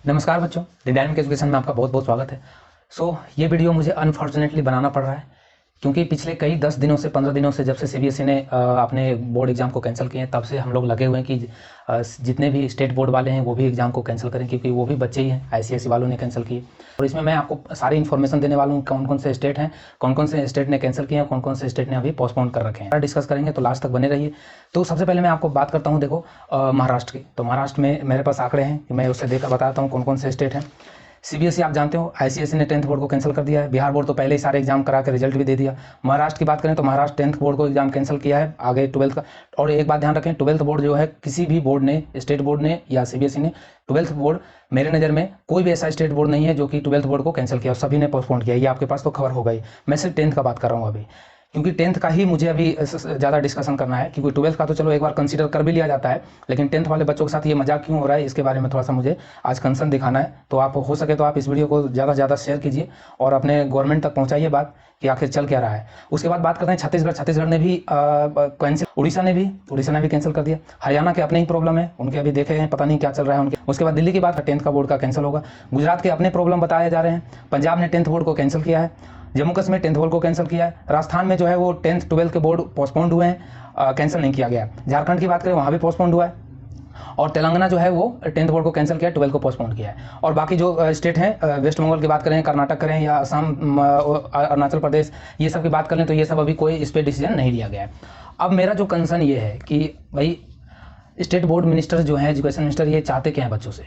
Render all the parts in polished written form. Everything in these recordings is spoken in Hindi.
नमस्कार बच्चों, द डायनेमिक एजुकेशन में आपका बहुत बहुत स्वागत है। ये वीडियो मुझे अनफॉर्चुनेटली बनाना पड़ रहा है क्योंकि पिछले कई 10 दिनों से 15 दिनों से जब से सीबीएसई ने अपने बोर्ड एग्जाम को कैंसिल किए हैं तब से हम लोग लगे हुए हैं कि जितने भी स्टेट बोर्ड वाले हैं वो भी एग्जाम को कैंसिल करें, क्योंकि वो भी बच्चे ही हैं, आईसीएसई वालों ने कैंसिल किए। और इसमें मैं आपको सारी इन्फॉर्मेशन देने वाला हूँ, कौन कौन से स्टेट हैं, कौन कौन से स्टेट ने कैंसिल किए हैं, कौन कौन से स्टेट ने अभी पोस्टपोन कर रखे हैं, डिस्कस करेंगे, तो लास्ट तक बने रहिए। तो सबसे पहले मैं आपको बात करता हूँ, देखो महाराष्ट्र की। तो महाराष्ट्र में मेरे पास आंकड़े हैं, मैं उससे देखकर बताता हूँ कौन कौन से स्टेट हैं। सीबीएसई आप जानते हो, आईसीएसई ने 10th बोर्ड को कैंसिल कर दिया है। बिहार बोर्ड तो पहले ही सारे एग्जाम करा के रिजल्ट भी दे दिया। महाराष्ट्र की बात करें तो महाराष्ट्र 10th बोर्ड को एग्जाम कैंसिल किया है, आगे 12th का। और एक बात ध्यान रखें, 12th बोर्ड जो है किसी भी बोर्ड ने, स्टेट बोर्ड ने या सीबीएसई ने, 12th बोर्ड मेरे नज़र में कोई भी ऐसा स्टेट बोर्ड नहीं है जो कि 12th बोर्ड को कैंसिल किया, सभी ने पोस्टपोन किया। ये आपके पास तो खबर हो गई। मैं सिर्फ 10th का बात कर रहा हूँ अभी, क्योंकि 10th का ही मुझे अभी ज़्यादा डिस्कशन करना है, क्योंकि 12th का तो चलो एक बार कंसीडर कर भी लिया जाता है, लेकिन 10th वाले बच्चों के साथ ये मजाक क्यों हो रहा है इसके बारे में थोड़ा सा मुझे आज कंसर्न दिखाना है। तो आप हो सके तो आप इस वीडियो को ज़्यादा से ज़्यादा शेयर कीजिए और अपने गवर्नमेंट तक पहुँचाइए बात कि आखिर चल क्या रहा है। उसके बाद बात करते हैं छत्तीसगढ़ ने भी कैंसिल, उड़ीसा ने भी कैंसिल कर दिया। हरियाणा के अपने ही प्रॉब्लम है, उनके अभी देखे हैं, पता नहीं क्या चल रहा है उनके। उसके बाद दिल्ली की बात, 10th का बोर्ड का कैंसिल होगा। गुजरात के अपने प्रॉब्लम बताए जा रहे हैं। पंजाब ने 10th बोर्ड को कैंसिल किया है। जम्मू कश्मीर 10th बोर्ड को कैंसिल किया है। राजस्थान में जो है वो 10th 12th के बोर्ड पोस्टपोन्ड हुए हैं, कैंसिल नहीं किया गया। झारखंड की बात करें वहाँ भी पोस्टपोन्ड हुआ है। और तेलंगाना जो है वो 10th बोर्ड को कैंसिल किया है, 12th को पोस्टपोन किया है। और बाकी जो स्टेट हैं, वेस्ट बंगाल की बात करें, कर्नाटक करें या असम, अरुणाचल प्रदेश, ये सब की बात करें तो ये सब अभी कोई इस पर डिसीजन नहीं लिया गया है। अब मेरा जो कंसर्न ये है कि भाई स्टेट बोर्ड मिनिस्टर जो है, एजुकेशन मिनिस्टर, ये चाहते क्या हैं बच्चों से?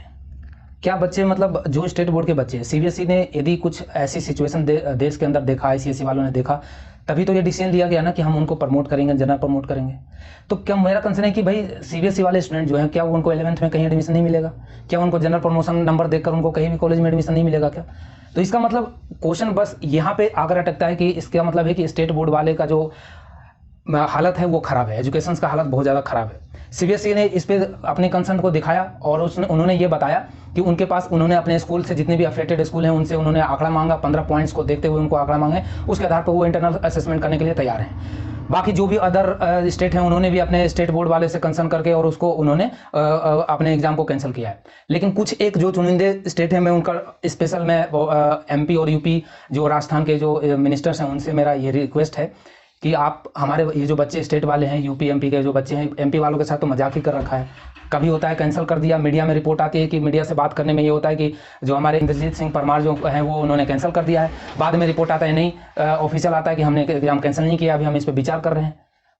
क्या बच्चे, मतलब जो स्टेट बोर्ड के बच्चे हैं, सीबीएसई ने यदि कुछ ऐसी सिचुएशन देश के अंदर देखा, आईसीएसई वालों ने देखा, तभी तो ये डिसीजन लिया गया ना कि हम उनको प्रमोट करेंगे, जनरल प्रमोट करेंगे। तो क्या मेरा कंसर्न है कि भाई सीबीएसई वाले स्टूडेंट जो हैं, क्या उनको 11th में कहीं एडमिशन नहीं मिलेगा? क्या उनको जनरल प्रमोशन नंबर देखकर उनको कहीं भी कॉलेज में एडमिशन नहीं मिलेगा क्या? तो इसका मतलब क्वेश्चन बस यहाँ पे आकर अटकता है कि इसका मतलब है कि स्टेट बोर्ड वाले का जो हालत है वो खराब है, एजुकेशन का हालत बहुत ज़्यादा खराब है। सीबीएसई ने इस पे अपने कंसर्न को दिखाया और उन्होंने ये बताया कि उनके पास, उन्होंने अपने स्कूल से जितने भी अफेक्टेड स्कूल हैं उनसे उन्होंने आंकड़ा मांगा, 15 पॉइंट्स को देखते हुए उनको आंकड़ा मांगे, उसके आधार पर वो इंटरनल असेसमेंट करने के लिए तैयार हैं। बाकी जो भी अदर स्टेट हैं उन्होंने भी अपने स्टेट बोर्ड वाले से कंसर्न करके और उसको उन्होंने अपने एग्जाम को कैंसिल किया है। लेकिन कुछ एक जो चुनिंदे स्टेट हैं, मैं उनका स्पेशल, मैं एमपी और यूपी जो राजस्थान के जो मिनिस्टर्स हैं उनसे मेरा ये रिक्वेस्ट है कि आप हमारे ये जो बच्चे स्टेट वाले हैं, यूपी एमपी के जो बच्चे हैं, एमपी वालों के साथ तो मजाक ही कर रखा है। कभी होता है कैंसिल कर दिया, मीडिया में रिपोर्ट आती है कि मीडिया से बात करने में ये होता है कि जो हमारे इंद्रजीत सिंह परमार जो हैं वो उन्होंने कैंसिल कर दिया है। बाद में रिपोर्ट आता है नहीं, ऑफिशियल आता है कि हमने एग्जाम कैंसिल नहीं किया, अभी हम इस पर विचार कर रहे हैं।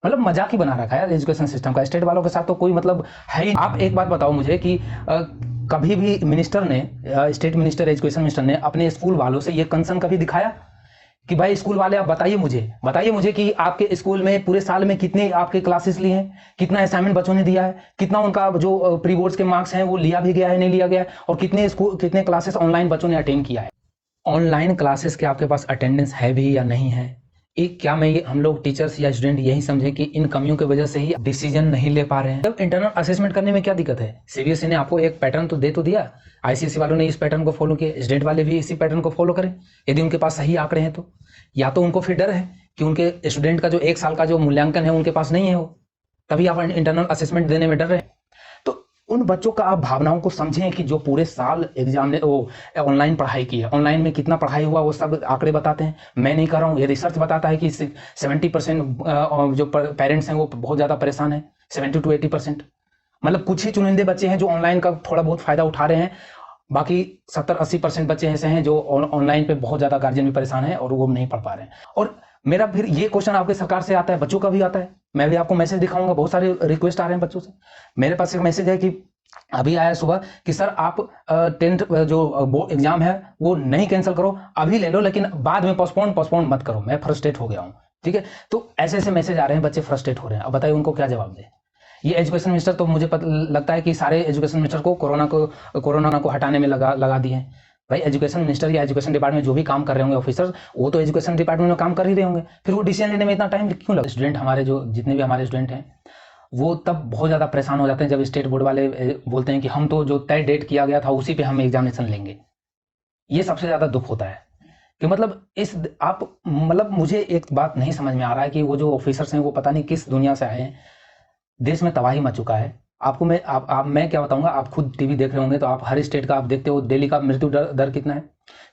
मतलब मजाक ही बना रखा है एजुकेशन सिस्टम का। स्टेट वालों के साथ तो कोई मतलब है ही। आप एक बात बताओ मुझे कि कभी भी मिनिस्टर ने, स्टेट मिनिस्टर, एजुकेशन मिनिस्टर ने अपने स्कूल वालों से ये कंसर्न कभी दिखाया कि भाई स्कूल वाले आप बताइए मुझे कि आपके स्कूल में पूरे साल में कितने आपके क्लासेस लिए हैं, कितना असाइनमेंट बच्चों ने दिया है, कितना उनका जो प्री बोर्ड्स के मार्क्स हैं वो लिया भी गया है, नहीं लिया गया है, और कितने क्लासेस ऑनलाइन बच्चों ने अटेंड किया है। ऑनलाइन क्लासेस के आपके पास अटेंडेंस है भी या नहीं है? एक क्या मैं हम लोग टीचर्स या स्टूडेंट यही समझें कि इन कमियों की वजह से ही डिसीजन नहीं ले पा रहे हैं? जब इंटरनल असेसमेंट करने में क्या दिक्कत है? सीबीएसई ने आपको एक पैटर्न तो दिया, आईसीएसई वालों ने इस पैटर्न को फॉलो किया, स्टेट वाले भी इसी पैटर्न को फॉलो करें यदि उनके पास सही आंकड़े हैं तो। या तो उनको फिर डर है कि उनके स्टूडेंट का जो 1 साल का जो मूल्यांकन है उनके पास नहीं है, वो तभी आप इंटरनल असेसमेंट देने में डर रहे हैं। तो उन बच्चों का आप भावनाओं को समझें कि जो पूरे साल एग्जाम ने वो ऑनलाइन पढ़ाई की है, ऑनलाइन में कितना पढ़ाई हुआ वो सब आंकड़े बताते हैं। मैं नहीं कर रहा हूँ, ये रिसर्च बताता है कि 70% जो पेरेंट्स हैं वो बहुत ज़्यादा परेशान है, 70 to 80%। मतलब कुछ ही चुनिंदे बच्चे हैं जो ऑनलाइन का थोड़ा बहुत फायदा उठा रहे हैं, बाकी 70-80% बच्चे ऐसे हैं जो ऑनलाइन पे बहुत ज़्यादा गार्जियन भी परेशान है और वो नहीं पढ़ पा रहे हैं। और मेरा फिर ये क्वेश्चन आपके सरकार से आता है, बच्चों का भी आता है। मैं भी आपको मैसेज दिखाऊंगा, बहुत सारे रिक्वेस्ट आ रहे हैं बच्चों से। मेरे पास एक मैसेज है कि अभी आया सुबह कि सर आप 10th जो बोर्ड एग्जाम है वो नहीं कैंसिल करो, अभी ले लो, लेकिन बाद में पोस्टपोन मत करो, मैं फ्रस्ट्रेट हो गया हूँ। ठीक है, तो ऐसे ऐसे मैसेज आ रहे हैं, बच्चे फ्रस्ट्रेट हो रहे हैं। अब बताइए उनको क्या जवाब दें? ये एजुकेशन मिनिस्टर तो मुझे लगता है कि सारे एजुकेशन मिनिस्टर को कोरोना को हटाने में लगा दिए हैं। भाई एजुकेशन मिनिस्टर या एजुकेशन डिपार्टमेंट जो भी काम कर रहे होंगे ऑफिसर्स, वो तो एजुकेशन डिपार्टमेंट में काम कर ही रहे होंगे, फिर वो डिसीजन लेने में इतना टाइम क्यों लगा? स्टूडेंट हमारे जो जितने भी हमारे स्टूडेंट हैं वो तब बहुत ज़्यादा परेशान हो जाते हैं जब स्टेट बोर्ड वाले बोलते हैं कि हम तो जो तय डेट किया गया था उसी पे हम एग्जामिनेशन लेंगे। ये सबसे ज़्यादा दुख होता है कि मतलब मुझे एक बात नहीं समझ में आ रहा है कि वो जो ऑफिसर्स हैं वो पता नहीं किस दुनिया से आए हैं। देश में तबाही मच चुका है, मैं क्या बताऊंगा, आप खुद टीवी देख रहे होंगे तो आप हर स्टेट का आप देखते हो दिल्ली का मृत्यु दर कितना है।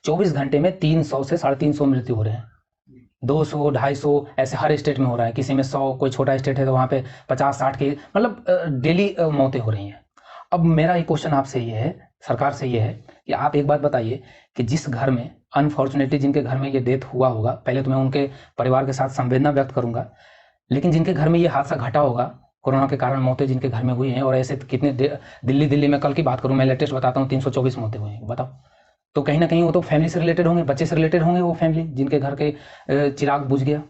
24 घंटे में 300 से 350 मृत्यु हो रहे हैं, 200 250 ऐसे हर स्टेट में हो रहा है, किसी में 100, कोई छोटा स्टेट है तो वहाँ पे 50-60 की मतलब डेली मौतें हो रही हैं। अब मेरा एक क्वेश्चन आपसे ये है, सरकार से ये है कि आप एक बात बताइए कि जिस घर में अनफॉर्चुनेटली जिनके घर में ये डेथ हुआ होगा, पहले तो मैं उनके परिवार के साथ संवेदना व्यक्त करूंगा, लेकिन जिनके घर में ये हादसा घटा होगा, कोरोना के कारण मौतें जिनके घर में हुई हैं, और ऐसे कितने दिल्ली में कल की बात करूं, मैं लेटेस्ट बताता हूँ 324 मौतें हुई हैं, बताओ। तो कहीं ना कहीं वो तो फैमिली से रिलेटेड होंगे, बच्चे से रिलेटेड होंगे, वो फैमिली जिनके घर के चिराग बुझ गया।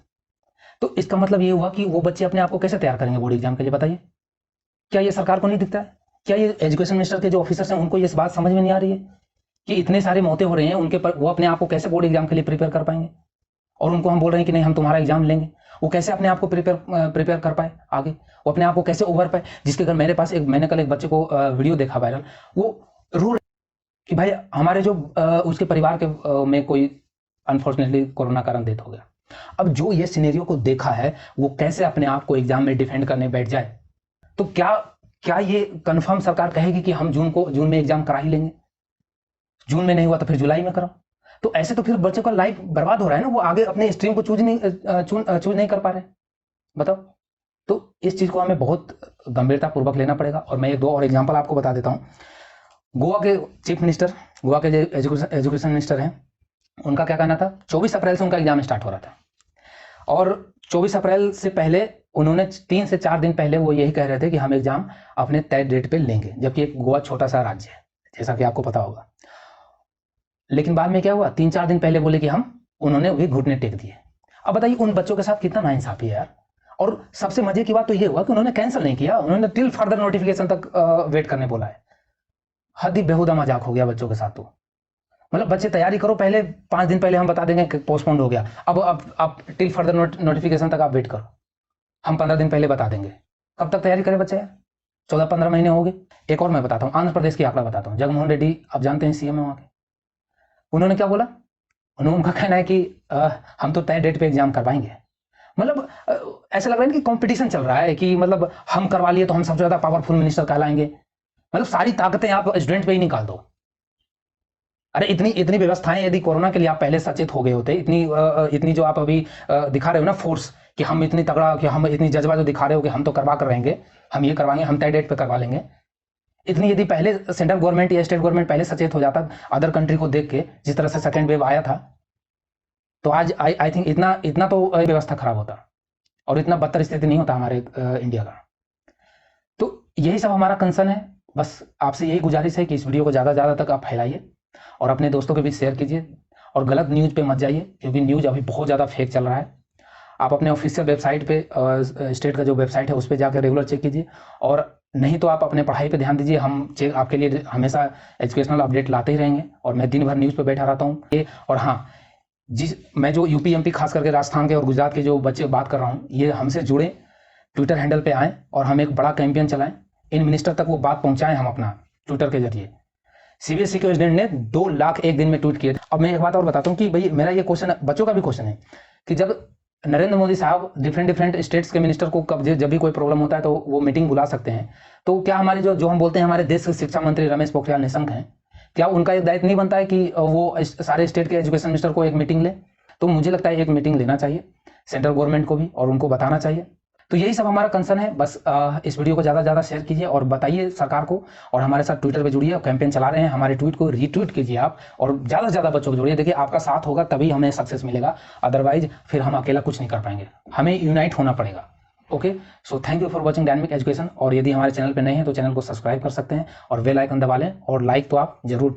तो इसका मतलब ये हुआ कि वो बच्चे अपने आप को कैसे तैयार करेंगे बोर्ड एग्जाम के लिए, बताइए। क्या ये सरकार को नहीं दिखता है? क्या ये एजुकेशन मिनिस्टर के जो ऑफिसर्स हैं उनको ये बात समझ में नहीं आ रही है कि इतने सारे मौतें हो रहे हैं उनके पर, वो अपने आप को कैसे बोर्ड एग्जाम के लिए प्रिपेयर कर पाएंगे? और उनको हम बोल रहे हैं कि नहीं हम तुम्हारा एग्जाम लेंगे, वो कैसे अपने आप को प्रिपेयर कर पाए आगे, वो अपने आप को कैसे उभर पाए? जिसके घर मेरे पास मैंने कल एक बच्चे को वीडियो देखा वायरल, वो रो रहे कि भाई हमारे जो उसके परिवार के में कोई अनफॉर्चुनेटली कोरोना कारण डेथ हो गया। अब जो ये सिनेरियो को देखा है वो कैसे अपने आप को एग्जाम में डिफेंड करने बैठ जाए? तो क्या ये कंफर्म सरकार कहेगी कि हम जून में एग्जाम करा ही लेंगे? जून में नहीं हुआ तो फिर जुलाई में करो। तो ऐसे तो फिर बच्चों का लाइफ बर्बाद हो रहा है ना, वो आगे अपने स्ट्रीम को चूज नहीं कर पा रहे, बताओ। तो इस चीज को हमें बहुत गंभीरता पूर्वक लेना पड़ेगा। और मैं 2 और एग्जांपल आपको बता देता हूँ। गोवा के चीफ मिनिस्टर, गोवा के जो एजुकेशन मिनिस्टर हैं, उनका क्या कहना था, 24 अप्रैल से उनका एग्जाम स्टार्ट हो रहा था, और 24 अप्रैल से पहले उन्होंने 3 से 4 दिन पहले वो यही कह रहे थे कि हम एग्जाम अपने तय डेट पे लेंगे, जबकि एक गोवा छोटा सा राज्य है जैसा कि आपको पता होगा। लेकिन बाद में क्या हुआ, 3-4 दिन पहले बोले कि उन्होंने वही घुटने टेक दिए। अब बताइए उन बच्चों के साथ कितना नाइंसाफी है यार। और सबसे मजे की बात तो ये हुआ कि उन्होंने कैंसिल नहीं किया, उन्होंने टिल फर्दर नोटिफिकेशन तक वेट करने बोला है। हद ही बेहुदा मजाक हो गया बच्चों के साथ। तो मतलब बच्चे तैयारी करो, पहले 5 दिन पहले हम बता देंगे कि पोस्टपोन्ड हो गया, अब टिल फर्दर नोटिफिकेशन तक आप वेट करो, हम 15 दिन पहले बता देंगे। कब तक तैयारी करें बच्चे यार? 14-15 महीने हो गए। एक और मैं बताता हूँ, आंध्र प्रदेश की आंकड़ा बताता हूँ। जगनमोहन रेड्डी आप जानते हैं सीएम है वहाँ के, उन्होंने क्या बोला, उनका कहना है कि हम तो तय डेट पे एग्जाम करवाएंगे। मतलब ऐसा लग रहा है कि कंपटीशन चल रहा है कि मतलब हम करवा लिए तो हम सबसे ज्यादा पावरफुल मिनिस्टर कहलाएंगे। मतलब सारी ताकतें आप स्टूडेंट पे ही निकाल दो। अरे इतनी व्यवस्थाएं यदि कोरोना के लिए आप पहले सचेत हो गए होते, इतनी जो आप अभी दिखा रहे हो ना फोर्स, कि हम इतनी तगड़ा, कि हम इतनी जज्बा जो दिखा रहे हो कि हम तो करवा कर रहेंगे, हम ये करवाएंगे, हम तय डेट पे करवा लेंगे, इतनी यदि पहले सेंट्रल गवर्नमेंट या स्टेट गवर्नमेंट पहले सचेत हो जाता अदर कंट्री को देख के, जिस तरह से सेकेंड वेव आया था, तो आज आई थिंक इतना तो व्यवस्था खराब होता और इतना बदतर स्थिति नहीं होता हमारे इंडिया का। तो यही सब हमारा कंसर्न है। बस आपसे यही गुजारिश है कि इस वीडियो को ज़्यादा से ज़्यादा तक आप फैलाइए और अपने दोस्तों के बीच शेयर कीजिए, और गलत न्यूज़ पे मत जाइए, क्योंकि न्यूज़ अभी बहुत ज़्यादा फेक चल रहा है। आप अपने ऑफिशियल वेबसाइट पे, स्टेट का जो वेबसाइट है उस पर जाकर रेगुलर चेक कीजिए, और नहीं तो आप अपने पढ़ाई पे ध्यान दीजिए। हम आपके लिए हमेशा एजुकेशनल अपडेट लाते ही रहेंगे, और मैं दिन भर न्यूज़ पे बैठा रहता हूँ। और हाँ, मैं जो यूपी एमपी खास करके राजस्थान के और गुजरात के जो बच्चे बात कर रहा हूँ, ये हमसे जुड़े, ट्विटर हैंडल पे आएँ और हम एक बड़ा कैंपेन चलाएं, इन मिनिस्टर तक वो बात पहुँचाएं हम अपना ट्विटर के जरिए। सीबीएसई के स्टूडेंट ने 2 लाख एक दिन में ट्वीट किए। अब मैं एक बात और बताता हूँ कि भाई मेरा ये क्वेश्चन बच्चों का भी क्वेश्चन है कि जब नरेंद्र मोदी साहब डिफरेंट स्टेट्स के मिनिस्टर को जब भी कोई प्रॉब्लम होता है तो वो मीटिंग बुला सकते हैं, तो क्या हमारे जो हम बोलते हैं हमारे देश के शिक्षा मंत्री रमेश पोखरियाल निशंक हैं, क्या उनका एक दायित्व नहीं बनता है कि वो सारे स्टेट के एजुकेशन मिनिस्टर को एक मीटिंग ले? तो मुझे लगता है एक मीटिंग लेना चाहिए सेंट्रल गवर्नमेंट को भी, और उनको बताना चाहिए। तो यही सब हमारा कंसर्न है। बस इस वीडियो को ज़्यादा से ज़्यादा शेयर कीजिए और बताइए सरकार को, और हमारे साथ ट्विटर पे जुड़िए, कैंपेन चला रहे हैं, हमारे ट्वीट को रीट्वीट कीजिए आप, और ज़्यादा से ज़्यादा बच्चों को जोड़िए। देखिए आपका साथ होगा तभी हमें सक्सेस मिलेगा, अदरवाइज फिर हम अकेला कुछ नहीं कर पाएंगे, हमें यूनाइट होना पड़ेगा। Okay, so thank you for watching dynamic education. और यदि हमारे चैनल पर नए हैं तो चैनल को सब्सक्राइब कर सकते हैं और बेल आइकन दबा लें, और लाइक तो आप जरूर